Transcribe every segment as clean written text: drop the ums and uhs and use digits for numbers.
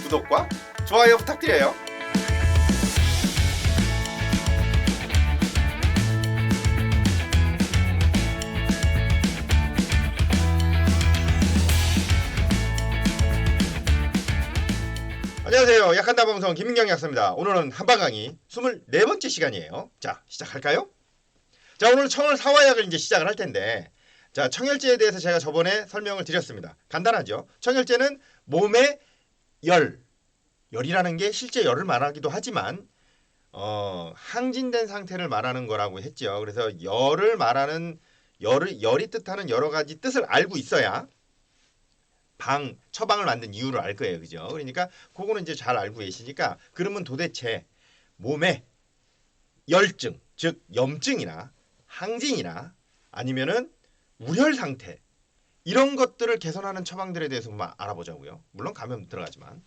구독과 좋아요 부탁드려요. 안녕하세요. 약한다방송 김민경 약사입니다. 오늘은 한방 강의 24번째 시간이에요. 자, 시작할까요? 자, 오늘 청열 사화약을 이제 시작을 할 텐데, 자, 청열제에 대해서 제가 저번에 설명을 드렸습니다. 간단하죠? 청열제는 몸의 열이라는 게 실제 열을 말하기도 하지만 항진된 상태를 말하는 거라고 했죠. 그래서 열을 말하는 열이 뜻하는 여러 가지 뜻을 알고 있어야 처방을 만든 이유를 알 거예요. 그죠? 그러니까 그거는 이제 잘 알고 계시니까, 그러면 도대체 몸에 열증, 즉 염증이나 항진이나 아니면은 우열 상태, 이런 것들을 개선하는 처방들에 대해서 한번 알아보자고요. 물론 감염 들어가지만.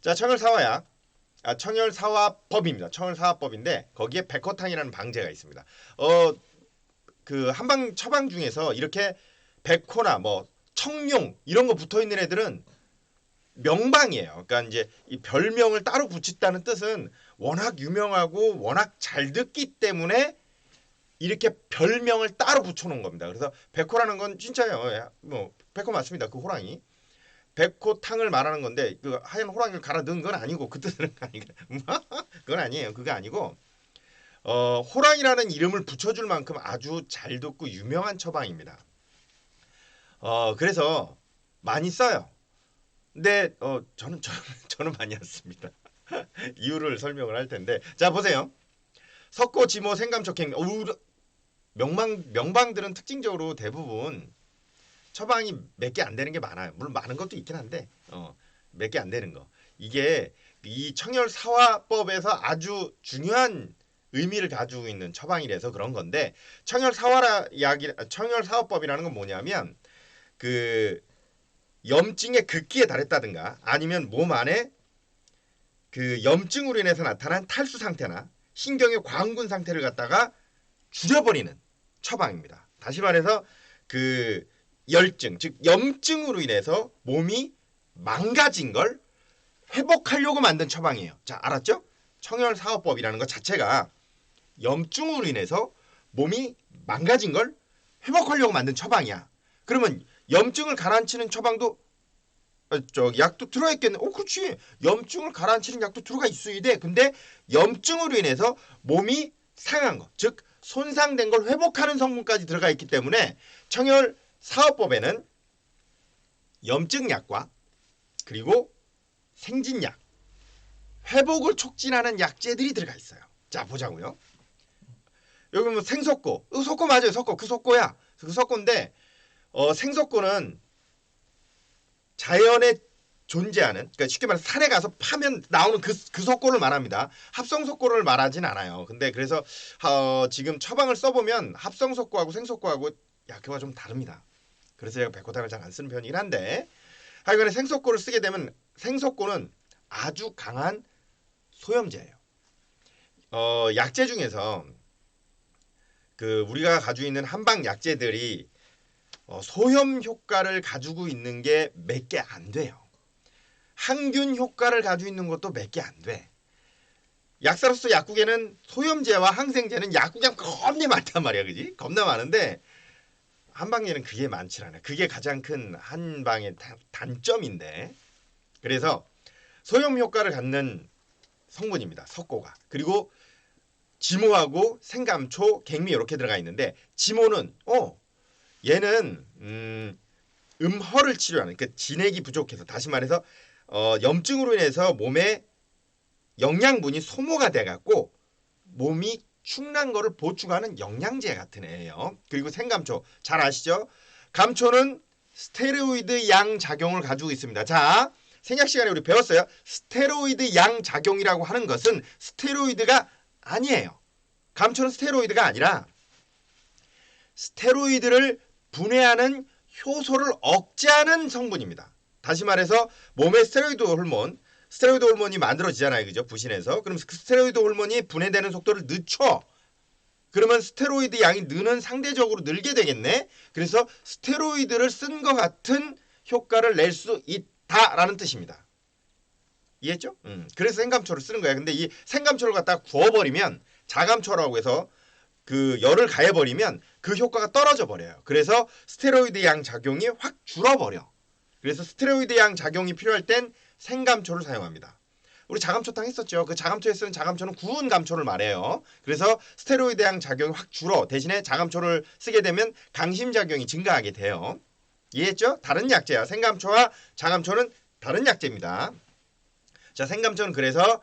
자, 청열사화약, 청열사화법입니다. 청열사화법인데 거기에 백호탕이라는 방제가 있습니다. 그 한방 처방 중에서 이렇게 백호나 뭐 청룡 이런 거 붙어 있는 애들은 명방이에요. 그러니까 이제 이 별명을 따로 붙였다는 뜻은 워낙 유명하고 워낙 잘 듣기 때문에 이렇게 별명을 따로 붙여놓은 겁니다. 그래서 백호라는 건 진짜예요. 뭐 백호 맞습니다. 그 호랑이. 백호탕을 말하는 건데 그 하얀 호랑이를 갈아 넣은 건 아니고, 그 뜻은 아니고 그건 아니에요. 그거 아니고 호랑이라는 이름을 붙여줄 만큼 아주 잘 듣고 유명한 처방입니다. 그래서 많이 써요. 근데 저는 많이 안 씁니다. 이유를 설명을 할 텐데, 자 보세요. 석고, 지모, 생감초, 갱 명방들은 특징적으로 대부분 처방이 몇 개 안 되는 게 많아요. 물론 많은 것도 있긴 한데 몇 개 안 되는 거. 이게 이 청열사화법에서 아주 중요한 의미를 가지고 있는 처방이라서 그런 건데, 청열사화법이라는 건 뭐냐면 그 염증의 극기에 달했다든가 아니면 몸 안에 그 염증으로 인해서 나타난 탈수 상태나 신경의 과흥군 상태를 갖다가 줄여버리는 처방입니다. 다시 말해서 그 열증, 즉 염증으로 인해서 몸이 망가진 걸 회복하려고 만든 처방이에요. 자, 알았죠? 청열사화법이라는 것 자체가 염증으로 인해서 몸이 망가진 걸 회복하려고 만든 처방이야. 그러면 염증을 가라앉히는 처방도 약도 들어있겠네. 그렇지. 염증을 가라앉히는 약도 들어가 있어야 돼. 근데 염증으로 인해서 몸이 상한 거, 즉 손상된 걸 회복하는 성분까지 들어가 있기 때문에 청열사화법에는 염증약과 그리고 생진약, 회복을 촉진하는 약재들이 들어가 있어요. 자, 보자고요. 여기 보면 생석고, 석고 맞아요. 석고, 그 석고야. 그 석고인데 생석고는 자연에 존재하는, 그러니까 쉽게 말해서 산에 가서 파면 나오는 그 석고를 말합니다. 합성석고를 말하진 않아요. 근데 그래서 지금 처방을 써보면 합성석고하고 생석고하고 약효가 좀 다릅니다. 그래서 제가 백호탕을 잘 안 쓰는 편이긴 한데, 하여간에 생석고를 쓰게 되면, 생석고는 아주 강한 소염제예요. 약재 중에서 그 우리가 가지고 있는 한방 약재들이 소염 효과를 가지고 있는 게 몇 개 안 돼요. 항균 효과를 가지고 있는 것도 몇 개 안 돼. 약사로서 약국에는 소염제와 항생제는 약국에 겁나 많단 말이야. 그지? 겁나 많은데 한방에는 그게 많지 않아요. 그게 가장 큰 한방의 단점인데, 그래서 소염 효과를 갖는 성분입니다. 석고가. 그리고 지모하고 생감초, 갱미 이렇게 들어가 있는데, 지모는 얘는 음허를 치료하는, 그러니까 진액이 부족해서, 다시 말해서 염증으로 인해서 몸에 영양분이 소모가 돼갖고 몸이 축난 거를 보충하는 영양제 같은 애예요. 그리고 생감초 잘 아시죠? 감초는 스테로이드 양 작용을 가지고 있습니다. 자, 생약 시간에 우리 배웠어요. 스테로이드 양 작용이라고 하는 것은 스테로이드가 아니에요. 감초는 스테로이드가 아니라 스테로이드를 분해하는 효소를 억제하는 성분입니다. 다시 말해서 몸의 스테로이드 호르몬이 만들어지잖아요. 그죠? 부신해서. 그럼 그 스테로이드 호르몬이 분해되는 속도를 늦춰. 그러면 스테로이드 양이 느는, 상대적으로 늘게 되겠네. 그래서 스테로이드를 쓴 것 같은 효과를 낼 수 있다라는 뜻입니다. 이해했죠? 그래서 생감초를 쓰는 거야. 근데 이 생감초를 갖다가 구워버리면 자감초라고 해서 그 열을 가해버리면 그 효과가 떨어져 버려요. 그래서 스테로이드 양 작용이 확 줄어버려. 그래서 스테로이드 양 작용이 필요할 땐 생감초를 사용합니다. 우리 자감초탕 했었죠. 그 자감초에 쓰는 자감초는 구운 감초를 말해요. 그래서 스테로이드 양 작용이 확 줄어. 대신에 자감초를 쓰게 되면 강심작용이 증가하게 돼요. 이해했죠? 다른 약재야. 생감초와 자감초는 다른 약재입니다. 자, 생감초는 그래서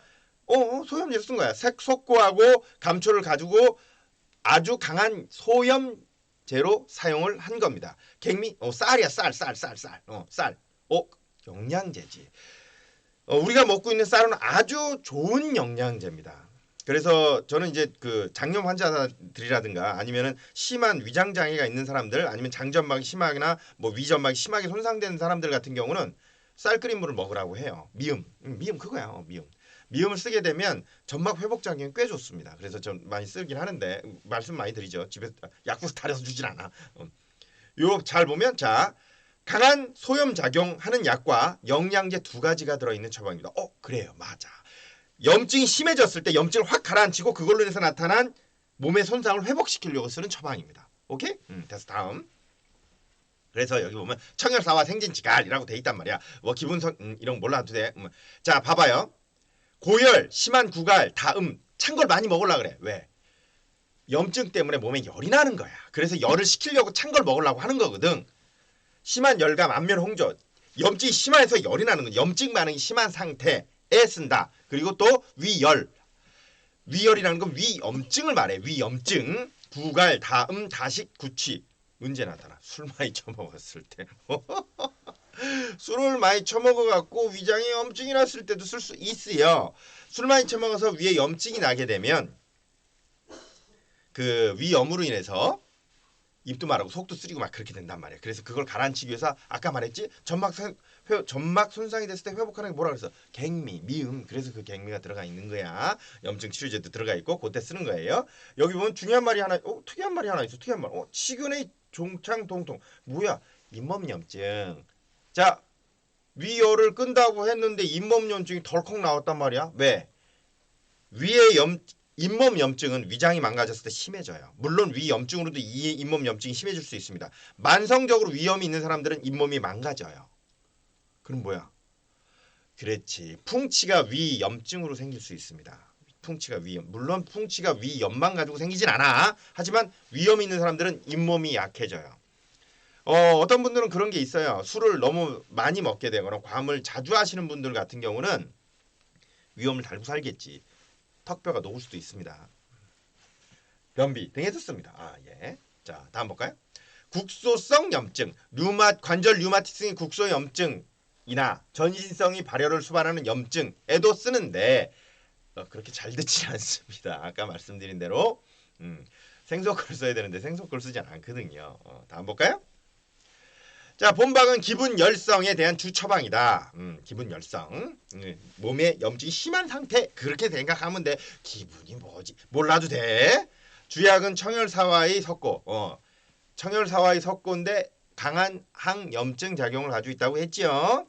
소염제로 쓴 거야. 색소고하고 감초를 가지고 아주 강한 소염제로 사용을 한 겁니다. 갱미, 쌀이야, 쌀. 쌀. 영양제지. 우리가 먹고 있는 쌀은 아주 좋은 영양제입니다. 그래서 저는 이제 그 장염 환자들이라든가 아니면은 심한 위장 장애가 있는 사람들 아니면 장점막이 심하거나 뭐 위점막이 심하게 손상된 사람들 같은 경우는 쌀 끓인 물을 먹으라고 해요. 미음 그거야. 미음을 쓰게 되면 점막 회복 작용이 꽤 좋습니다. 그래서 좀 많이 쓰긴 하는데 말씀 많이 드리죠. 집에 약국 달여서 주진 않아. 요 잘 보면 자 강한 소염 작용하는 약과 영양제 두 가지가 들어있는 처방입니다. 그래요, 맞아. 염증이 심해졌을 때 염증을 확 가라앉히고 그걸로 인해서 나타난 몸의 손상을 회복시키려고 쓰는 처방입니다. 오케이? 됐어. 다음. 그래서 여기 보면 청열사와 생진지갈이라고 돼 있단 말이야. 뭐 기분선 이런 거 몰라도 돼. 자, 봐봐요. 고열, 심한 구갈, 다음 찬 걸 많이 먹으려고 그래. 왜? 염증 때문에 몸에 열이 나는 거야. 그래서 열을 식히려고 찬 걸 먹으려고 하는 거거든. 심한 열감, 안면 홍조, 염증이 심해서 열이 나는 거. 염증 반응이 심한 상태에 쓴다. 그리고 또 위열. 위열이라는 건 위염증을 말해. 위염증. 구갈, 다음, 다식, 구취. 언제 나타나? 술 많이 처먹었을 때. 술을 많이 처먹어갖고 위장에 염증이 났을 때도 쓸 수 있어요. 술 많이 처먹어서 위에 염증이 나게 되면 그 위염으로 인해서 입도 마르고 속도 쓰리고 막 그렇게 된단 말이야. 그래서 그걸 가라앉히기 위해서 아까 말했지 점막 손상이 됐을 때 회복하는 게 뭐라 그랬어? 갱미, 미음. 그래서 그 갱미가 들어가 있는 거야. 염증 치료제도 들어가 있고 그때 쓰는 거예요. 여기 보면 중요한 말이 하나, 특이한 말이 하나 있어. 특이한 말. 치근의 종창 통통. 뭐야? 잇몸염증. 자, 위열을 끈다고 했는데 잇몸염증이 덜컥 나왔단 말이야. 왜? 위에 잇몸 염증은 위장이 망가졌을 때 심해져요. 물론 위염증으로도 이 잇몸 염증이 심해질 수 있습니다. 만성적으로 위염이 있는 사람들은 잇몸이 망가져요. 그럼 뭐야? 그렇지. 풍치가 위염증으로 생길 수 있습니다. 풍치가 위염. 물론 풍치가 위염만 가지고 생기진 않아. 하지만 위염이 있는 사람들은 잇몸이 약해져요. 어떤 분들은 그런 게 있어요. 술을 너무 많이 먹게 되거나 과음을 자주 하시는 분들 같은 경우는 위염을 달고 살겠지. 턱뼈가 녹을 수도 있습니다. 변비 등에 듣습니다. 예. 자, 다음 볼까요? 국소성 염증, 관절 류마티성의 국소 염증이나 전신성이 발열을 수반하는 염증에도 쓰는데 그렇게 잘 듣지 않습니다. 아까 말씀드린 대로 생소걸 써야 되는데 생소걸 쓰지 않거든요. 다음 볼까요? 자, 본방은 기분 열성에 대한 주 처방이다. 기분 열성. 몸에 염증이 심한 상태. 그렇게 생각하면 돼. 기분이 뭐지? 몰라도 돼. 주약은 청열사와의 석고. 청열사와의 석고인데 강한 항염증 작용을 가지고 있다고 했지요.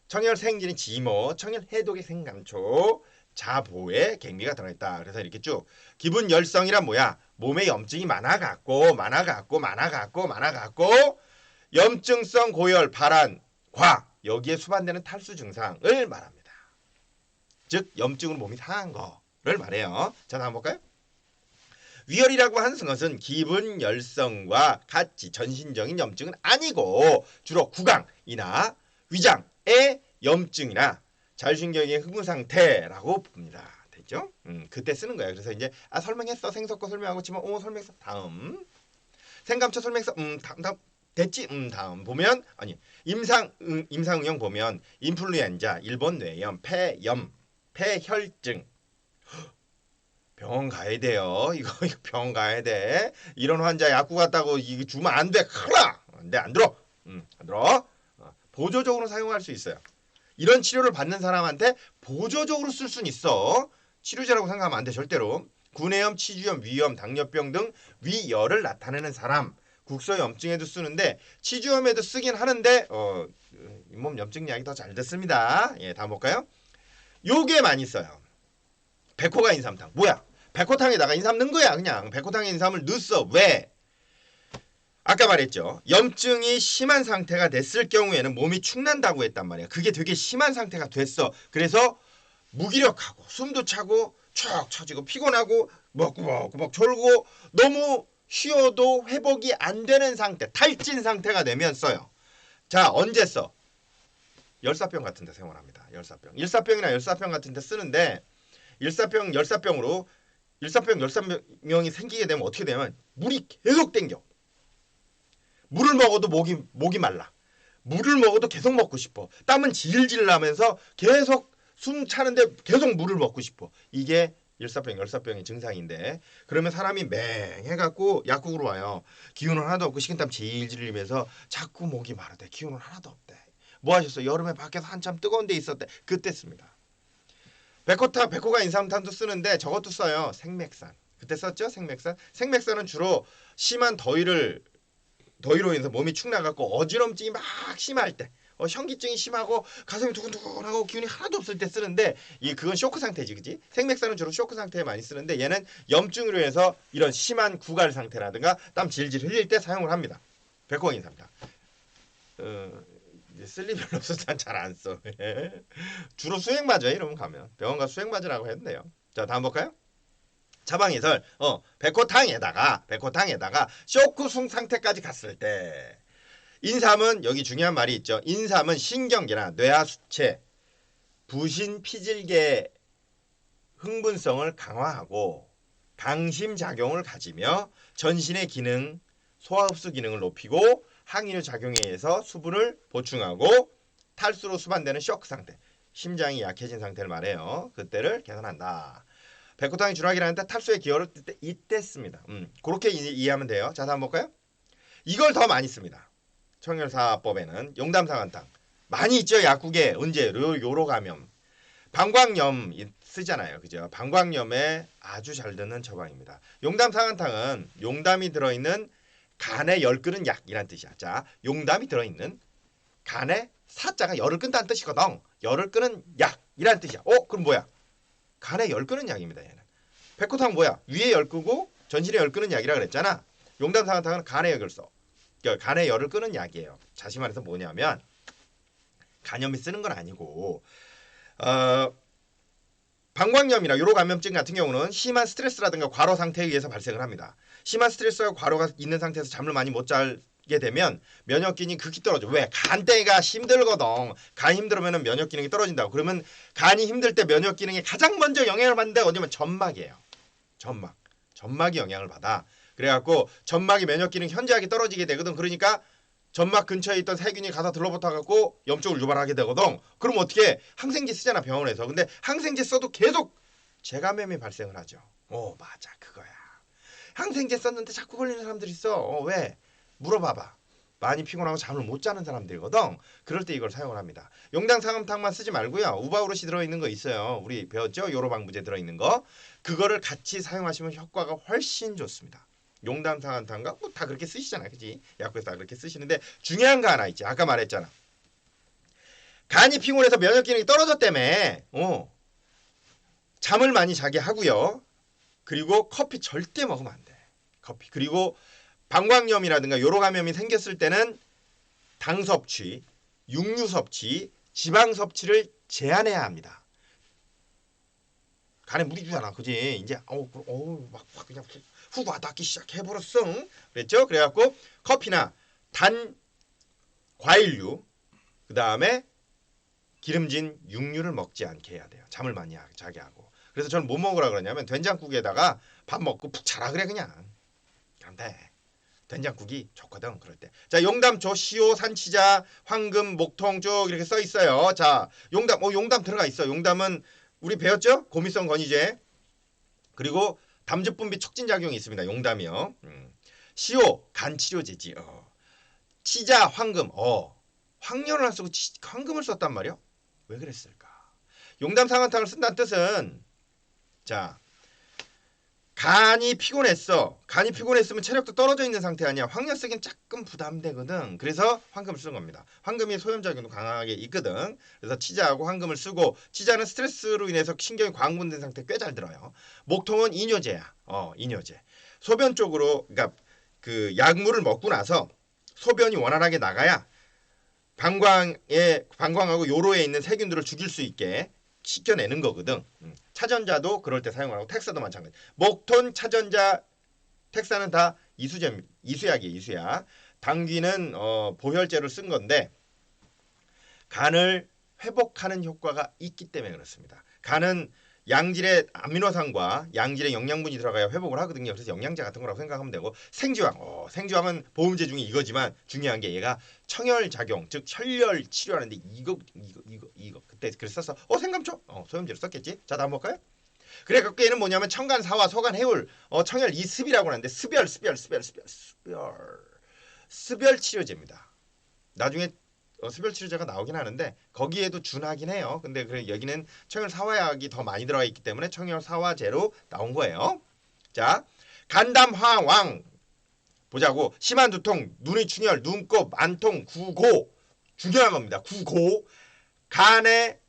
청열생진이 지모, 청열해독의 생감초, 자보에 갱미가 들어있다. 그래서 이렇게 쭉. 기분 열성이란 뭐야? 몸에 염증이 많아갖고 염증성 고열, 발한, 과 여기에 수반되는 탈수 증상을 말합니다. 즉 염증으로 몸이 상한 거를 말해요. 자, 다음 볼까요? 위열이라고 하는 것은 기분 열성과 같이 전신적인 염증은 아니고 주로 구강이나 위장의 염증이나 자율신경의 흥분 상태라고 봅니다. 됐죠? 그때 쓰는 거예요. 그래서 이제 설명했어. 생석거 설명하고 치면 설명했어. 다음 생감초 설명했어. 다음 됐지? 다음 보면 임상응형 보면 인플루엔자, 일본 뇌염, 폐염, 폐혈증 병원 가야 돼요. 이거 병원 가야 돼. 이런 환자 약국 갔다고 이거 주면 안 돼. 큰일 나. 근데 안 들어. 안 들어. 보조적으로 사용할 수 있어요. 이런 치료를 받는 사람한테 보조적으로 쓸 수는 있어. 치료제라고 생각하면 안 돼. 절대로. 구내염, 치주염, 위염, 당뇨병 등 위열을 나타내는 사람 국소염증에도 쓰는데 치주염에도 쓰긴 하는데 잇몸 염증 약이 더 잘 듣습니다. 예, 다음 볼까요? 요게 많이 써요. 백호가 인삼탕. 뭐야? 백호탕에다가 인삼 넣은 거야. 그냥 백호탕에 인삼을 넣었어. 왜? 아까 말했죠. 염증이 심한 상태가 됐을 경우에는 몸이 축난다고 했단 말이야. 그게 되게 심한 상태가 됐어. 그래서 무기력하고 숨도 차고 촉 처지고 피곤하고 먹구먹 졸고 너무 쉬어도 회복이 안 되는 상태, 탈진 상태가 되면 써요. 자, 언제 써? 열사병 같은 데 사용합니다. 열사병. 일사병이나 열사병 같은 데 쓰는데 일사병, 열사병으로 일사병, 열사병이 생기게 되면 어떻게 되면 물이 계속 땡겨. 물을 먹어도 목이 말라. 물을 먹어도 계속 먹고 싶어. 땀은 질질 나면서 계속 숨 차는데 계속 물을 먹고 싶어. 이게 일사병, 열사병의 증상인데 그러면 사람이 맹해갖고 약국으로 와요. 기운은 하나도 없고 식은땀 질질 흘리면서 자꾸 목이 마르대. 기운은 하나도 없대. 뭐 하셨어? 여름에 밖에서 한참 뜨거운 데 있었대. 그때 씁니다. 백호가 인삼탄도 쓰는데 저것도 써요. 생맥산. 그때 썼죠? 생맥산. 생맥산은 주로 심한 더위로 인해서 몸이 축 나갖고 어지럼증이 막 심할 때, 현기증이 심하고 가슴이 두근두근하고 기운이 하나도 없을 때 쓰는데 그건 쇼크 상태지, 그지? 생맥산은 주로 쇼크 상태에 많이 쓰는데 얘는 염증으로 인해서 이런 심한 구갈 상태라든가 땀 질질 흘릴 때 사용을 합니다. 백호가 인삼탄. 쓸 일이 별로 없어서 난 잘 안 써. 주로 수액 맞아요. 이러면 가면 병원 가서 수액 맞으라고 했는데요. 자, 다음 볼까요? 자방이설. 백호탕에다가 쇼크숭 상태까지 갔을 때 인삼은 여기 중요한 말이 있죠. 인삼은 신경계나 뇌하 수체, 부신 피질계 흥분성을 강화하고 강심 작용을 가지며 전신의 기능, 소화흡수 기능을 높이고 항이류 작용에 의해서 수분을 보충하고 탈수로 수반되는 쇼크 상태, 심장이 약해진 상태를 말해요. 그때를 개선한다. 백호탕이 주락이라는 때 탈수에 기여를 이때 씁니다. 그렇게 이해하면 돼요. 자, 다음 볼까요? 이걸 더 많이 씁니다. 청열사법에는 용담상한탕 많이 있죠. 약국에 언제 요로 감염, 방광염 쓰잖아요. 그죠? 방광염에 아주 잘 드는 처방입니다. 용담상한탕은 용담이 들어있는 간에 열 끄는 약이란 뜻이야. 자, 용담이 들어있는 간에 사자가 열을 끈다는 뜻이거든. 열을 끄는 약이란 뜻이야. 그럼 뭐야? 간에 열 끄는 약입니다. 얘는. 백호탕 뭐야? 위에 열 끄고 전신에 열 끄는 약이라 그랬잖아. 용담상한탕은 간에 열을 써. 간에 열을 끄는 약이에요. 자세히 말해서 뭐냐면 간염이 쓰는 건 아니고 방광염이나 요로 감염증 같은 경우는 심한 스트레스라든가 과로 상태에 의해서 발생을 합니다. 심한 스트레스와 과로가 있는 상태에서 잠을 많이 못 자게 되면 면역 기능이 극히 떨어져. 왜? 간대가 힘들거든. 간 힘들으면 면역 기능이 떨어진다고. 그러면 간이 힘들 때 면역 기능이 가장 먼저 영향을 받는 데가 어디면 점막이에요. 점막이 영향을 받아. 그래갖고 점막이 면역 기능 현저하게 떨어지게 되거든. 그러니까 점막 근처에 있던 세균이 가서 들러붙어갖고 염증을 유발하게 되거든. 그럼 어떻게? 항생제 쓰잖아, 병원에서. 근데 항생제 써도 계속 재감염이 발생을 하죠. 맞아, 그거야. 항생제 썼는데 자꾸 걸리는 사람들이 있어. 왜? 물어봐봐. 많이 피곤하고 잠을 못 자는 사람들이거든. 그럴 때 이걸 사용을 합니다. 용담상한탕만 쓰지 말고요. 우바우롯이 들어있는 거 있어요. 우리 배웠죠? 요로방부제 들어있는 거. 그거를 같이 사용하시면 효과가 훨씬 좋습니다. 용담상한탕과 다 그렇게 쓰시잖아요. 그지? 약국에서 다 그렇게 쓰시는데 중요한 거 하나 있지. 아까 말했잖아. 간이 피곤해서 면역 기능이 떨어졌다며. 잠을 많이 자게 하고요. 그리고 커피 절대 먹으면 안 돼. 커피. 그리고 방광염이라든가 요로 감염이 생겼을 때는 당 섭취, 육류 섭취, 지방 섭취를 제한해야 합니다. 간에 물이 주잖아. 그지? 이제 막 그냥 훅 와닿기 시작해버렸어. 그랬죠? 그래갖고 커피나 단 과일류, 그 다음에 기름진 육류를 먹지 않게 해야 돼요. 잠을 많이 자게 하고. 그래서 저는 뭐 먹으라 그러냐면 된장국에다가 밥 먹고 푹 자라 그래 그냥. 돼. 된장국이 좋거든. 그럴 때. 자, 용담조, 시오, 산치자, 황금, 목통 쭉 이렇게 써 있어요. 자, 용담 들어가 있어. 용담은 우리 배웠죠? 고미성 건의제. 그리고 담즙 분비 촉진 작용이 있습니다. 용담이요. 시오, 간 치료제지. 치자, 황금. 황련을 안 쓰고 황금을 썼단 말이야? 왜 그랬을까? 용담 상한탕을 쓴다는 뜻은 자, 간이 피곤했어. 간이 피곤했으면 체력도 떨어져 있는 상태 아니야. 황련 쓰기엔 조금 부담되거든. 그래서 황금을 쓰는 겁니다. 황금이 소염작용도 강하게 있거든. 그래서 치자하고 황금을 쓰고, 치자는 스트레스로 인해서 신경이 과흥분된 상태 꽤 잘 들어요. 목통은 이뇨제야. 이뇨제. 소변 쪽으로, 그러니까 그 약물을 먹고 나서 소변이 원활하게 나가야 방광하고 요로에 있는 세균들을 죽일 수 있게 시켜내는 거거든. 차전자도 그럴 때 사용하고, 텍사도 마찬가지. 목톤, 차전자, 텍사는 다 이수약이에요. 이수약. 당귀는 보혈제를 쓴 건데 간을 회복하는 효과가 있기 때문에 그렇습니다. 간은 양질의 아미노산과 양질의 영양분이 들어가야 회복을 하거든요. 그래서 영양제 같은 거라고 생각하면 되고, 생쥐왕. 생쥐왕은 보험제 중에 이거지만 중요한 게 얘가 청혈 작용, 즉 혈열 치료하는데 이거 그때 그래서 써서 생감초 소염제로 썼겠지. 자, 다음 볼까요? 그래 갖고 얘는 뭐냐면 청간, 사화, 소간, 해울, 청혈 이습이라고 하는데 습열 치료제입니다. 나중에 습열 치료제가 나오긴 하는데 거기에도 준하긴 해요. 근데 여기는 청혈 사화약이 더 많이 들어가 있기 때문에 청혈 사화제로 나온 거예요. 자, 간담화왕 보자고. 심한 두통, 눈이 충혈, 눈곱, 안통, 구고. 중요한 겁니다. 구고. 간에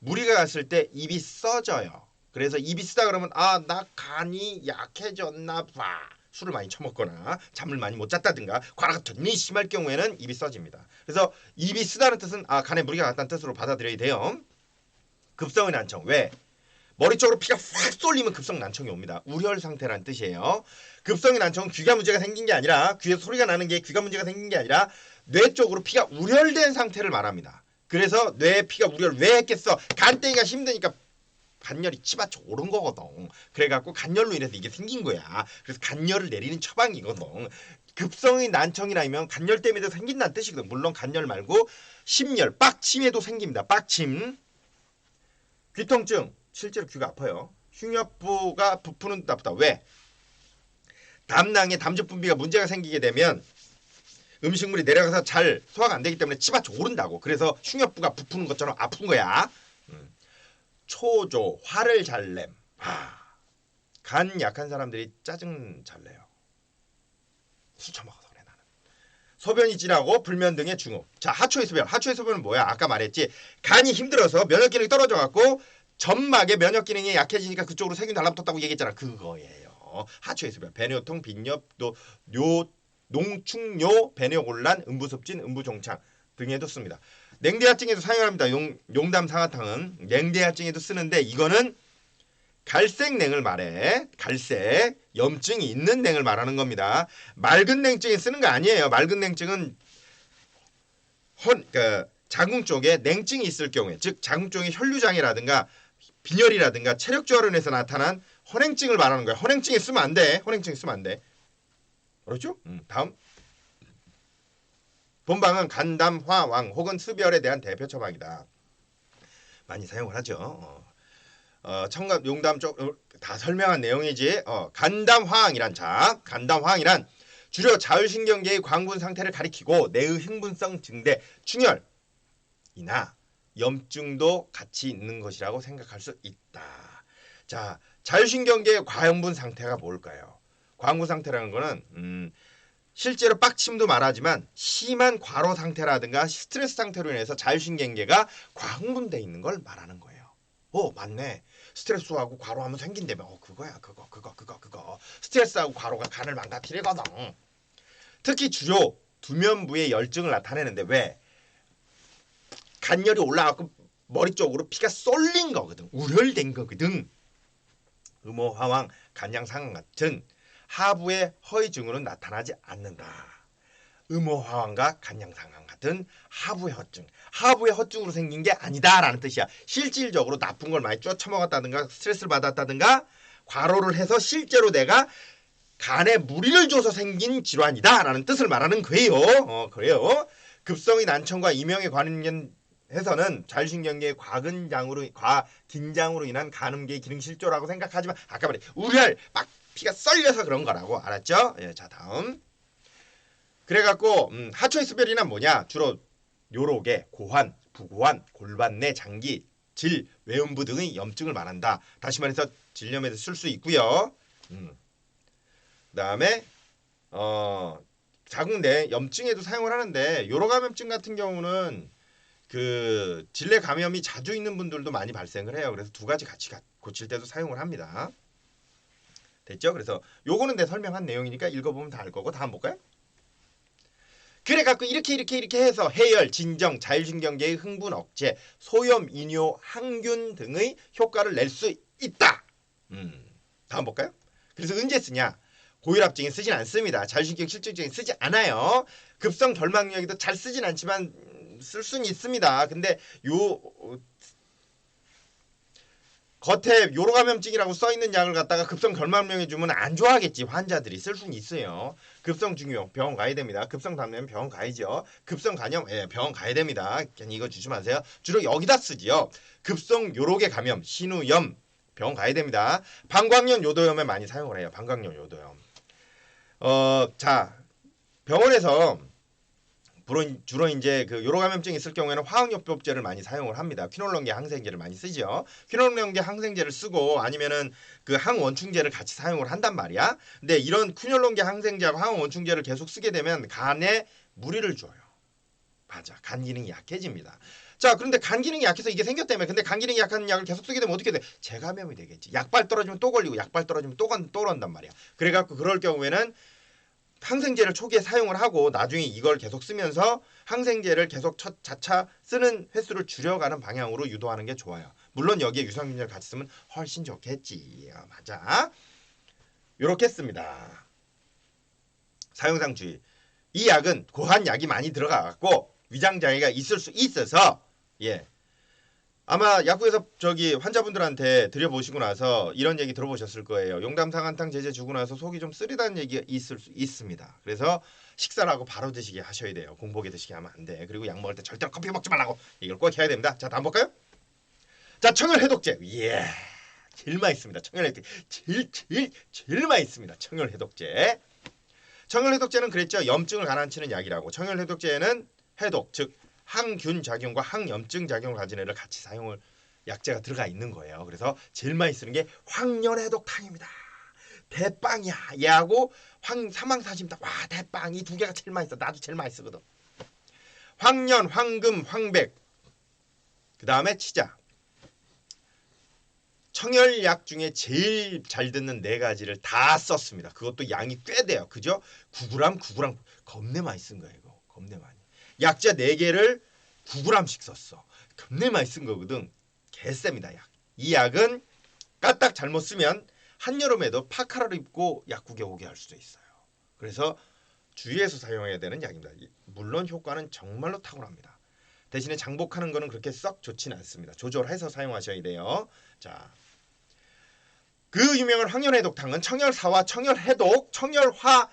무리가 갔을 때 입이 써져요. 그래서 입이 쓰다 그러면 나 간이 약해졌나 봐. 술을 많이 처먹거나 잠을 많이 못 잤다든가 과라가 굉장히 심할 경우에는 입이 써집니다. 그래서 입이 쓰다는 뜻은 간에 무리가 갔다는 뜻으로 받아들여야 돼요. 급성의 난청. 왜? 머리 쪽으로 피가 확 쏠리면 급성 난청이 옵니다. 우혈 상태라는 뜻이에요. 급성의 난청은 귀가 문제가 생긴 게 아니라, 귀에서 소리가 나는 게 귀가 문제가 생긴 게 아니라 뇌 쪽으로 피가 우혈된 상태를 말합니다. 그래서 뇌에 피가 우혈 왜 했겠어? 간땡이가 힘드니까 간열이 치받쳐 오른 거거든. 그래갖고 간열로 인해서 이게 생긴 거야. 그래서 간열을 내리는 처방이거든. 급성의 난청이라면 간열 때문에 생긴다는 뜻이거든. 물론 간열 말고 심열, 빡침에도 생깁니다. 빡침. 귀통증. 실제로 귀가 아파요. 흉엽부가 부푸는 듯 아프다. 왜? 담낭에 담즙 분비가 문제가 생기게 되면 음식물이 내려가서 잘 소화가 안 되기 때문에 치받쳐 오른다고. 그래서 흉엽부가 부푸는 것처럼 아픈 거야. 초조, 화를 잘 냄. 간 약한 사람들이 짜증 잘 내요. 술 처먹어서 그래 나는. 소변이 진하고 불면 등의 증후. 자, 하초의 소변. 하초의 소변은 뭐야? 아까 말했지. 간이 힘들어서 면역 기능이 떨어져 갖고 점막의 면역 기능이 약해지니까 그쪽으로 세균 달라붙었다고 얘기했잖아. 그거예요. 하초의 소변. 배뇨통, 빈뇨, 또 농축뇨, 배뇨곤란, 음부습진, 음부종창 등에도 씁니다. 냉대하증에도 사용합니다. 용담 상하탕은 냉대하증에도 쓰는데 이거는 갈색 냉을 말해. 갈색 염증이 있는 냉을 말하는 겁니다. 맑은 냉증에 쓰는 거 아니에요. 맑은 냉증은 자궁 쪽에 냉증이 있을 경우에, 즉 자궁 쪽에 혈류장애라든가 빈혈이라든가 체력 저하로 인해서 나타난 헌행증을 말하는 거야. 헌행증에 쓰면 안 돼. 헌행증에 쓰면 안 돼. 그렇죠? 다음. 본방은 간담, 화왕 혹은 습열에 대한 대표 처방이다. 많이 사용을 하죠. 청각, 용담 쪽 다 설명한 내용이지. 간담, 화왕이란 간담, 화왕이란 주로 자율신경계의 광분 상태를 가리키고 뇌의 흥분성 증대, 충혈이나 염증도 같이 있는 것이라고 생각할 수 있다. 자, 자율신경계의 과흥분 상태가 뭘까요? 광분 상태라는 거는 실제로 빡침도 말하지만 심한 과로 상태라든가 스트레스 상태로 인해서 자율신경계가 과흥분돼 있는 걸 말하는 거예요. 맞네. 스트레스하고 과로하면 생긴다며. 그거야. 그거. 스트레스하고 과로가 간을 망가뜨리거든. 특히 주로 두면부의 열증을 나타내는데 왜? 간열이 올라가고 머리 쪽으로 피가 쏠린 거거든. 우혈된 거거든. 음호, 화왕, 간양, 상한 같은 하부의 허위 증후는 나타나지 않는다. 음호, 화왕과 간양, 상한 같은 하부의 허증. 하부의 허증으로 생긴 게 아니다라는 뜻이야. 실질적으로 나쁜 걸 많이 쫓아먹었다든가 스트레스를 받았다든가 과로를 해서 실제로 내가 간에 무리를 줘서 생긴 질환이다라는 뜻을 말하는 거예요. 그래요. 급성의 난청과 이명에 관련해서는 자율신경계의 과긴장으로 인한 간음계의 기능 실조라고 생각하지만 아까 말해 우혈 막 피가 썰려서 그런 거라고. 알았죠? 예, 자, 다음. 그래갖고 하초의 수별이란 뭐냐? 주로 요로계, 고환, 부고환, 골반내, 장기, 질, 외음부 등의 염증을 말한다. 다시 말해서 질염에도 쓸 수 있고요. 그다음에 자궁 내 염증에도 사용을 하는데 요로 감염증 같은 경우는 그 질내 감염이 자주 있는 분들도 많이 발생을 해요. 그래서 두 가지 같이 고칠 때도 사용을 합니다. 됐죠? 그래서 요거는 내 설명한 내용이니까 읽어보면 다 알 거고 다음 볼까요? 그래 갖고 이렇게 해서 해열, 진정, 자율신경계의 흥분 억제, 소염, 이뇨, 항균 등의 효과를 낼 수 있다. 다음 볼까요? 그래서 언제 쓰냐? 고혈압증에 쓰진 않습니다. 자율신경 실증증에 쓰지 않아요. 급성 결막염에도 잘 쓰진 않지만 쓸 수는 있습니다. 근데 요 겉에 요로 감염증이라고 써 있는 약을 갖다가 급성 결막염에 주면 안 좋아하겠지. 환자들이 쓸 수는 있어요. 급성 중이염 병원 가야 됩니다. 급성 감염 병원 가야죠. 급성 간염 병원 가야 됩니다. 괜히 이거 주지 마세요. 주로 여기다 쓰지요. 급성 요로계 감염, 신우염 병원 가야 됩니다. 방광염, 요도염에 많이 사용을 해요. 방광염, 요도염. 자 병원에서 주로 이제 그 요로 감염증이 있을 경우에는 화학요법제를 많이 사용을 합니다. 퀴놀론계 항생제를 많이 쓰죠. 퀴놀론계 항생제를 쓰고 아니면은 그 항원충제를 같이 사용을 한단 말이야. 근데 이런 퀴놀론계 항생제하고 항원충제를 계속 쓰게 되면 간에 무리를 줘요. 맞아. 간 기능이 약해집니다. 자, 그런데 간 기능이 약해서 이게 생겼다며. 근데 간 기능이 약한 약을 계속 쓰게 되면 어떻게 돼? 재감염이 되겠지. 약발 떨어지면 또 걸리고 약발 떨어지면 또 그런단 말이야. 그래갖고 그럴 경우에는 항생제를 초기에 사용을 하고 나중에 이걸 계속 쓰면서 항생제를 계속 차차 쓰는 횟수를 줄여가는 방향으로 유도하는 게 좋아요. 물론 여기에 유산균제를 같이 쓰면 훨씬 좋겠지. 맞아. 요렇게 씁니다. 사용상 주의. 이 약은 고한 약이 많이 들어가갖고 위장장애가 있을 수 있어서 아마 약국에서 저기 환자분들한테 드려보시고 나서 이런 얘기 들어보셨을 거예요. 용담상한탕 제제 주고 나서 속이 좀 쓰리다는 얘기가 있을 수 있습니다. 그래서 식사를 하고 바로 드시게 하셔야 돼요. 공복에 드시게 하면 안 돼. 그리고 약 먹을 때 절대로 커피 먹지 말라고 이걸 꼭 해야 됩니다. 자, 다음 볼까요? 자, 청열 해독제. 제일 맛있습니다. 청열 해독제. 제일 맛있습니다. 청열 해독제. 청열 해독제는 그랬죠. 염증을 가라앉히는 약이라고. 청열 해독제는 해독, 즉 항균 작용과 항염증 작용을 가진 애를 같이 사용을 약재가 들어가 있는 거예요. 그래서 제일 많이 쓰는 게 황련해독탕입니다. 대빵이야. 얘하고 사망사심탕. 와, 대빵. 이 두 개가 제일 많이 써. 나도 제일 많이 쓰거든. 황련, 황금, 황백. 그 다음에 치자. 청열약 중에 제일 잘 듣는 네 가지를 다 썼습니다. 그것도 양이 꽤 돼요. 그죠? 9g 겁내 많이 쓴 거예요. 이거. 겁내 많이. 약재 4개를 9g씩 썼어. 겁내 많이 쓴 거거든. 개쎄입니다. 약. 이 약은 까딱 잘못 쓰면 한여름에도 파카를 입고 약국에 오게 할 수도 있어요. 그래서 주의해서 사용해야 되는 약입니다. 물론 효과는 정말로 탁월합니다. 대신에 장복하는 거는 그렇게 썩 좋지는 않습니다. 조절해서 사용하셔야 돼요. 자, 그 유명한 황련해독탕은 청열사와 청열해독, 청열화,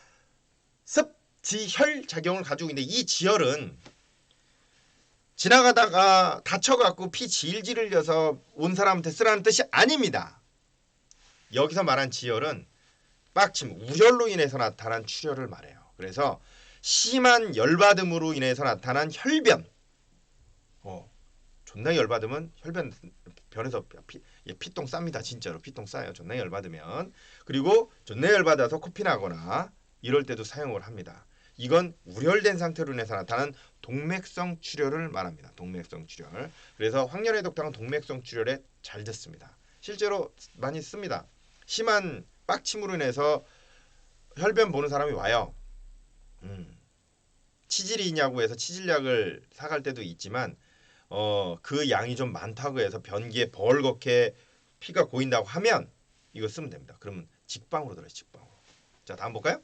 습, 지혈 작용을 가지고 있는데 이 지혈은 지나가다가 다쳐갖고 피 질질 흘려서 온 사람한테 쓰라는 뜻이 아닙니다. 여기서 말한 지혈은 빡침, 우열로 인해서 나타난 출혈을 말해요. 그래서 심한 열받음으로 인해서 나타난 혈변. 존나 열받으면 변에서 피똥 쌉니다. 진짜로 피똥 싸요. 존나 열받으면. 그리고 존나 열받아서 코피 나거나 이럴 때도 사용을 합니다. 이건 우열된 상태로 인해서 나타난 동맥성 출혈을 말합니다. 동맥성 출혈. 그래서 황련해독탕은 동맥성 출혈에 잘 듣습니다. 실제로 많이 씁니다. 심한 빡침으로 인해서 혈변 보는 사람이 와요. 치질이 있냐고 해서 치질약을 사갈 때도 있지만 그 양이 좀 많다고 해서 변기에 벌겋게 피가 고인다고 하면 이거 쓰면 됩니다. 그러면 직방으로 들어요. 직방으로. 자, 다음 볼까요?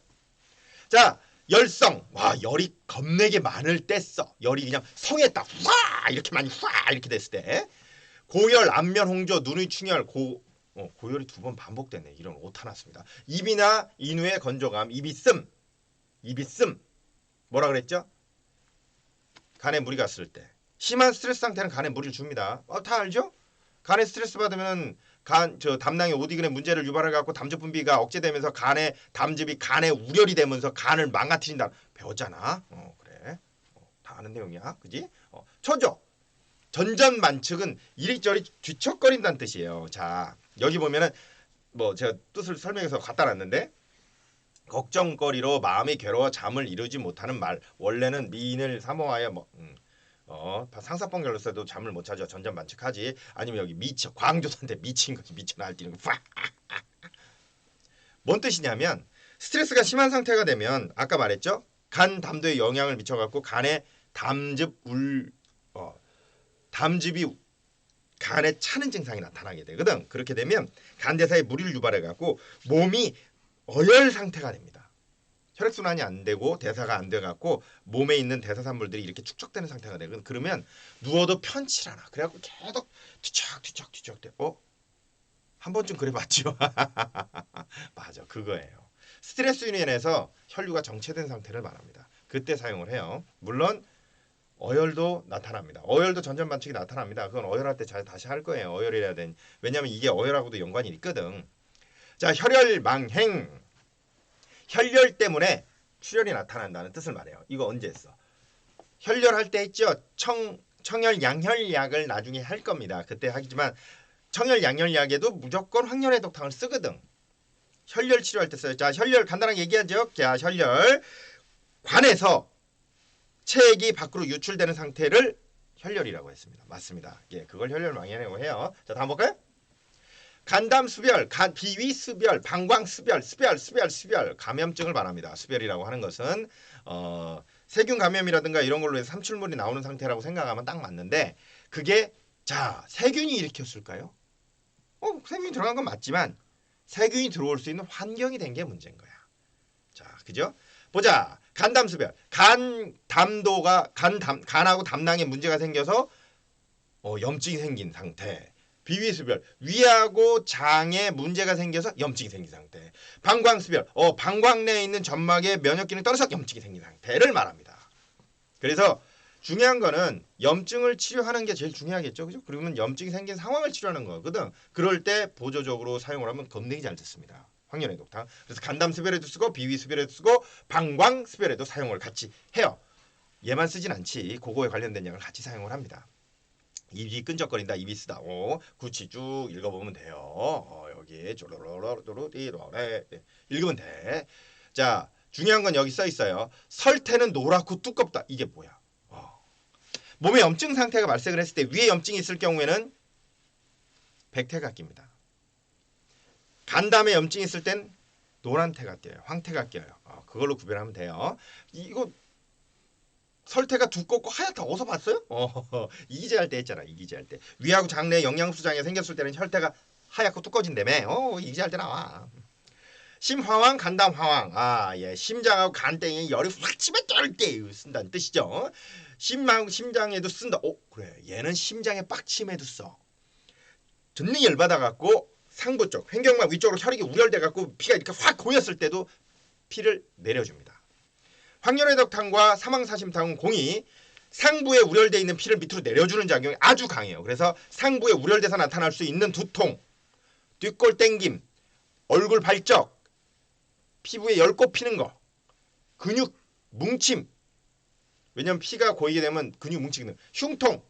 자, 열성. 와, 열이 겁내게 많을 때 써. 열이 그냥 성했다. 와! 이렇게 많이 이렇게 됐을 때. 고열, 안면 홍조, 눈의 충혈, 고열이 2번 반복되네. 이런 오타 났습니다. 입이나 인후의 건조감, 입이 씀. 뭐라 그랬죠? 간에 무리 갔을 때. 심한 스트레스 상태는 간에 무리를 줍니다. 다 알죠? 간에 스트레스 받으면 담낭에 오디근의 문제를 유발해 갖고 담즙 분비가 억제되면서 간에 담즙이 간에 우열이 되면서 간을 망가뜨린다. 배웠잖아. 그래. 다 아는 내용이야. 그지? 초조. 전전만측은 이리저리 뒤척거린다는 뜻이에요. 자, 여기 보면은 뭐 제가 뜻을 설명해서 갖다 놨는데 걱정거리로 마음이 괴로워 잠을 이루지 못하는 말 원래는 미인을 사모하여 뭐 상사병 결로서도 잠을 못 자죠. 전전반측하지. 아니면 여기 미쳐 광조선대 미친 거지. 미쳐 날뛰는 거. 뭔 뜻이냐면 스트레스가 심한 상태가 되면 아까 말했죠. 간 담도에 영향을 미쳐갖고 간에 담즙이 간에 차는 증상이 나타나게 되거든. 그렇게 되면 간대사에 무리를 유발해갖고 몸이 어열 상태가 됩니다. 혈액순환이 안 되고 대사가 안 돼갖고 몸에 있는 대사산물들이 이렇게 축적되는 상태가 되거든. 그러면 누워도 편치 않아. 그래갖고 계속 뒤척 돼. 한 번쯤 그래 봤죠. 맞아, 그거예요. 스트레스로 인해서 혈류가 정체된 상태를 말합니다. 그때 사용을 해요. 물론 어열도 나타납니다. 어열도 전전반측이 나타납니다. 그건 어열할 때 다시 할 거예요. 어열해야 되는. 왜냐하면 이게 어열하고도 연관이 있거든. 자, 혈혈망행. 혈열 때문에 출혈이 나타난다는 뜻을 말해요. 이거 언제 했어? 혈열할 때 했죠. 청혈 양혈약을 나중에 할 겁니다. 그때 하지만 청혈 양혈약에도 무조건 황열해독탕을 쓰거든. 혈열 치료할 때 써요. 자, 혈열 간단하게 얘기하죠. 자, 혈열 관에서 체액이 밖으로 유출되는 상태를 혈열이라고 했습니다. 맞습니다. 예, 그걸 혈열망이라고 해요. 자, 다음 볼까요? 간담수별, 비위수별, 방광수별, 수별, 감염증을 말합니다. 수별이라고 하는 것은 세균 감염이라든가 이런 걸로 해서 삼출물이 나오는 상태라고 생각하면 딱 맞는데 그게 자, 세균이 일으켰을까요? 세균이 들어간 건 맞지만 세균이 들어올 수 있는 환경이 된 게 문제인 거야. 자, 그죠? 보자. 간담수별. 간하고 담낭에 문제가 생겨서 염증이 생긴 상태. 비위수별. 위하고 장에 문제가 생겨서 염증이 생긴 상태. 방광수별. 방광 내에 있는 점막에 면역 기능이 떨어져서 염증이 생긴 상태를 말합니다. 그래서 중요한 거는 염증을 치료하는 게 제일 중요하겠죠. 그죠? 그러면 염증이 생긴 상황을 치료하는 거거든. 그럴 때 보조적으로 사용을 하면 겁내기 잘 듣습니다. 황열해독탕. 그래서 간담수별에도 쓰고 비위수별에도 쓰고 방광수별에도 사용을 같이 해요. 얘만 쓰진 않지. 그거에 관련된 약을 같이 사용을 합니다. 입이 끈적거린다. 입이 쓰다. 구치 쭉 읽어보면 돼요. 여기 쪼로로로로로로로로에 읽으면 돼. 자, 중요한 건 여기 써 있어요. 설태는 노랗고 두껍다. 이게 뭐야? 몸에 염증 상태가 발생을 했을 때 위에 염증이 있을 경우에는 백태가 낍니다. 간담에 염증이 있을 땐 노란태가 껴요. 황태가 껴요. 그걸로 구별하면 돼요. 이거 설태가 두껍고 하얗다. 어디서 봤어요? 이기재할 때 했잖아. 이기재할 때. 위하고 장내 영양소 장애 생겼을 때는 혈태가 하얗고 두꺼워진다며. 이기재할 때 나와. 심화왕, 간담화왕. 예. 심장하고 간땡이 열이 확 치면 쩔 때 쓴다는 뜻이죠. 심장에도 쓴다. 그래. 얘는 심장에 빡침에도 써. 전능 열받아갖고 상부 쪽, 횡격막 위쪽으로 혈액이 우열돼갖고 피가 이렇게 확 고였을 때도 피를 내려줍니다. 황열해독탕과 사망사심탕은 공이 상부에 우열돼 있는 피를 밑으로 내려주는 작용이 아주 강해요. 그래서 상부에 우열돼서 나타날 수 있는 두통, 뒷골 땡김, 얼굴 발적, 피부에 열꽃 피는 거, 근육 뭉침. 왜냐면 피가 고이게 되면 근육 뭉치는 흉통에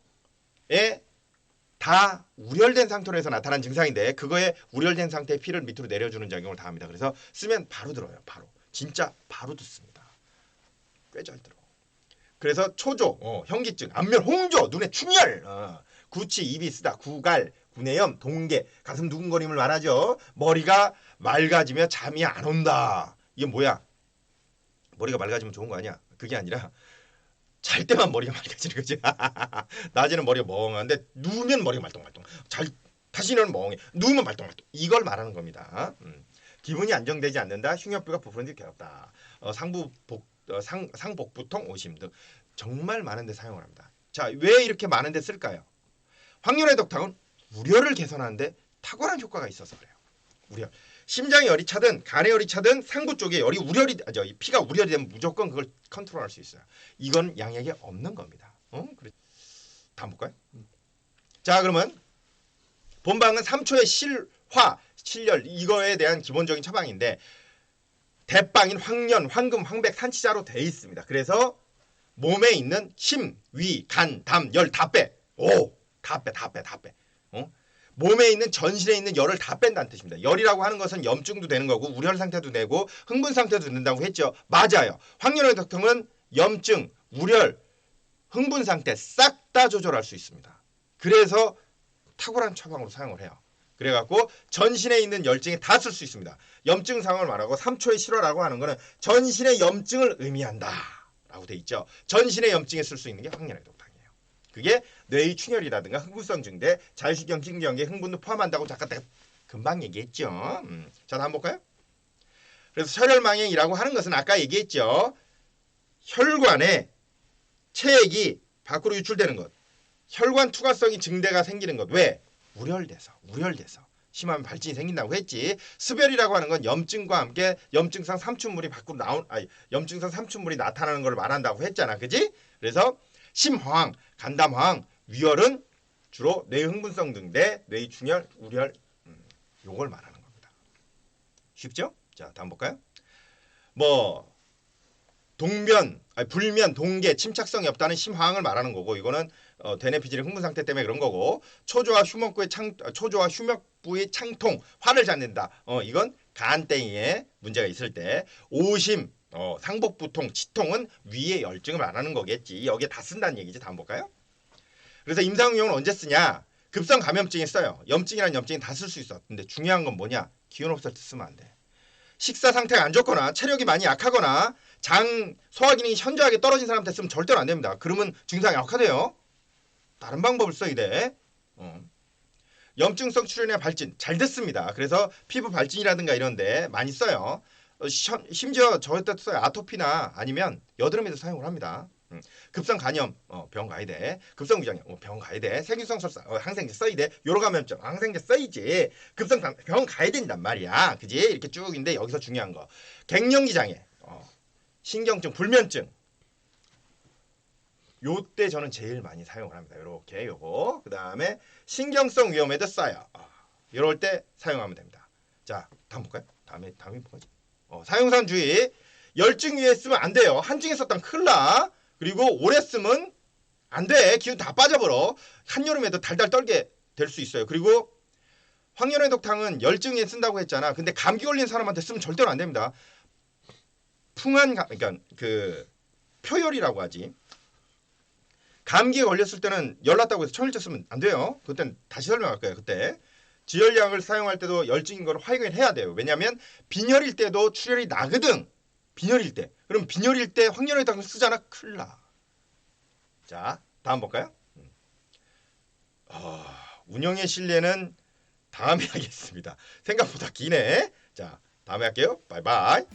다 우열된 상태로 해서 나타난 증상인데 그거에 우열된 상태의 피를 밑으로 내려주는 작용을 다 합니다. 그래서 쓰면 바로 들어요. 바로. 진짜 바로 듣습니다. 꽤 잘 들어. 그래서 초조, 현기증, 안면 홍조, 눈에 충혈, 구치, 입이 쓰다, 구갈, 구내염, 동계, 가슴 두근거림을 말하죠. 머리가 맑아지며 잠이 안 온다. 이게 뭐야? 머리가 맑아지면 좋은 거 아니야? 그게 아니라 잘 때만 머리가 맑아지는 거지. 낮에는 머리가 멍한데 누우면 머리가 말똥말똥. 다시는 멍해. 누우면 말똥말똥. 이걸 말하는 겁니다. 기분이 안정되지 않는다. 흉혈부가 부풀어지기 괴롭다. 상복부통, 오심 등 정말 많은 데 사용을 합니다. 자, 왜 이렇게 많은 데 쓸까요? 황열해독탕은 우려를 개선하는데 탁월한 효과가 있어서 그래요. 우려. 심장에 열이 차든 간에 열이 차든 상부 쪽에 피가 우열이 되면 무조건 그걸 컨트롤할 수 있어요. 이건 양약에 없는 겁니다. 그래. 다음 볼까요? 자, 그러면 본방은 3초의 실열 이거에 대한 기본적인 처방인데 대빵인 황련, 황금, 황백, 산치자로 돼 있습니다. 그래서 몸에 있는 심, 위, 간, 담, 열 다 빼. 다 빼. 몸에 있는 전신에 있는 열을 다 뺀다는 뜻입니다. 열이라고 하는 것은 염증도 되는 거고 우열 상태도 되고 흥분 상태도 된다고 했죠. 맞아요. 황열의 독통은 염증, 우열, 흥분 상태 싹 다 조절할 수 있습니다. 그래서 탁월한 처방으로 사용을 해요. 그래갖고 전신에 있는 열증에 다 쓸 수 있습니다. 염증 상황을 말하고 3초의 실화라고 하는 거는 전신의 염증을 의미한다 라고 돼 있죠. 전신의 염증에 쓸 수 있는 게 황열의 독탕이에요. 그게 뇌의 충혈이라든가 흥분성 증대, 자율신경 신경계 흥분도 포함한다고 잠깐 금방 얘기했죠. 자, 다음 볼까요? 그래서 혈혈망행이라고 하는 것은 아까 얘기했죠. 혈관에 체액이 밖으로 유출되는 것. 혈관 투과성이 증대가 생기는 것. 왜? 우열돼서 심하면 발진이 생긴다고 했지. 습열이라고 하는 건 염증과 함께 염증상 삼춘물이 밖으로 염증상 삼춘물이 나타나는 걸 말한다고 했잖아. 그지? 그래서 심황, 간담황, 위열은 주로 뇌 흥분성 증대, 뇌 충혈, 우열 요걸 말하는 겁니다. 쉽죠? 자, 다음 볼까요? 뭐 불면, 동계, 침착성이 없다는 심황을 말하는 거고 이거는 대뇌피질의 흥분 상태 때문에 그런 거고 초조와 휴목부의 창통, 화를 잘 낸다. 이건 간땡이에 문제가 있을 때 오심, 상복부통, 치통은 위의 열증을 말하는 거겠지. 여기에 다 쓴다는 얘기지. 다음 볼까요? 그래서 임상용은 언제 쓰냐? 급성 감염증에 써요. 염증이란 염증이 다 쓸 수 있어. 근데 중요한 건 뭐냐? 기운 없을 때 쓰면 안 돼. 식사 상태가 안 좋거나 체력이 많이 약하거나 소화 기능이 현저하게 떨어진 사람한테 쓰면 절대로 안 됩니다. 그러면 증상이 악화돼요. 다른 방법을 써야 돼. 염증성 출혈이나 발진 잘 됐습니다. 그래서 피부 발진이라든가 이런데 많이 써요. 심지어 저희도 써요. 아토피나 아니면 여드름에도 사용을 합니다. 급성 간염 병 가야 돼. 급성 위장염 병 가야 돼. 세균성 설사 항생제 써야 돼. 요로 감염증 항생제 써야지. 급성 병 가야 된단 말이야. 그지? 이렇게 쭉 있는데 여기서 중요한 거 갱년기 장애, 신경증, 불면증 요때 저는 제일 많이 사용을 합니다. 요렇게 요거. 그다음에 신경성 위험에도 써요. 요럴 때 사용하면 됩니다. 자, 다음 볼까요? 다음이 뭐지? 사용상 주의. 열증 위에 쓰면 안 돼요. 한증에 썼다면 큰일 나. 그리고 오래 쓰면 안 돼. 기운 다 빠져버려. 한여름에도 달달 떨게 될 수 있어요. 그리고 황열의 독탕은 열증에 쓴다고 했잖아. 근데 감기 걸린 사람한테 쓰면 절대로 안 됩니다. 그러니까 그 표열이라고 하지. 감기에 걸렸을 때는 열 났다고 해서 청일제 쓰면 안 돼요. 그땐 다시 설명할 거예요. 그때 지혈약을 사용할 때도 열증인 걸 확인을 해야 돼요. 왜냐하면 빈혈일 때도 출혈이 나거든. 빈혈일 때. 그럼 빈혈일 때 황열의 독탕을 쓰잖아. 큰일 나. 자, 다음 볼까요? 운영의 신뢰는 다음에 하겠습니다. 생각보다 기네. 자, 다음에 할게요. 바이바이.